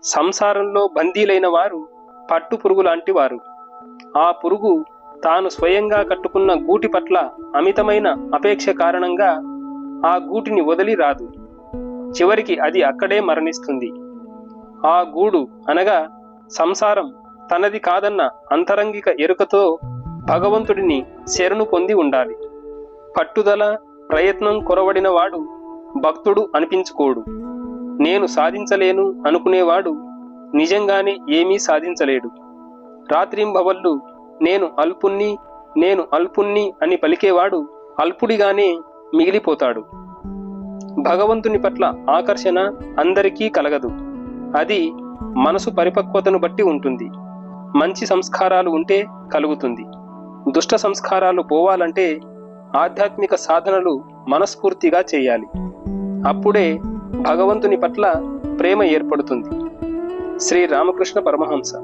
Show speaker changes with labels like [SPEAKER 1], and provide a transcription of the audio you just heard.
[SPEAKER 1] సంసారంలో బందీలైన వారు పట్టు పురుగు లాంటి వారు. ఆ పురుగు తాను స్వయంగా కట్టుకున్న గూటి పట్ల అమితమైన అపేక్ష కారణంగా ఆ గూటిని వదిలి రాదు. చివరికి అది అక్కడే మరణిస్తుంది. ఆ గూడు అనగా సంసారం తనది కాదన్న అంతరంగిక ఎరుకతో భగవంతుడిని శరణు పొంది ఉండాలి. పట్టుదల, ప్రయత్నం కొరవడిన వాడు భక్తుడు అనిపించుకోడు. నేను సాధించలేను అనుకునేవాడు నిజంగానే ఏమీ సాధించలేడు. రాత్రింబవళ్ళు నేను అల్పుణ్ణి అని పలికేవాడు అల్పుడిగానే మిగిలిపోతాడు. భగవంతుని పట్ల ఆకర్షణ అందరికీ కలగదు. అది మనసు పరిపక్వతను బట్టి ఉంటుంది. మంచి సంస్కారాలు ఉంటే కలుగుతుంది. దుష్ట సంస్కారాలు పోవాలంటే ఆధ్యాత్మిక సాధనలు మనస్ఫూర్తిగా చేయాలి. అప్పుడే భగవంతుని పట్ల ప్రేమ ఏర్పడుతుంది. శ్రీ రామకృష్ణ పరమహంస.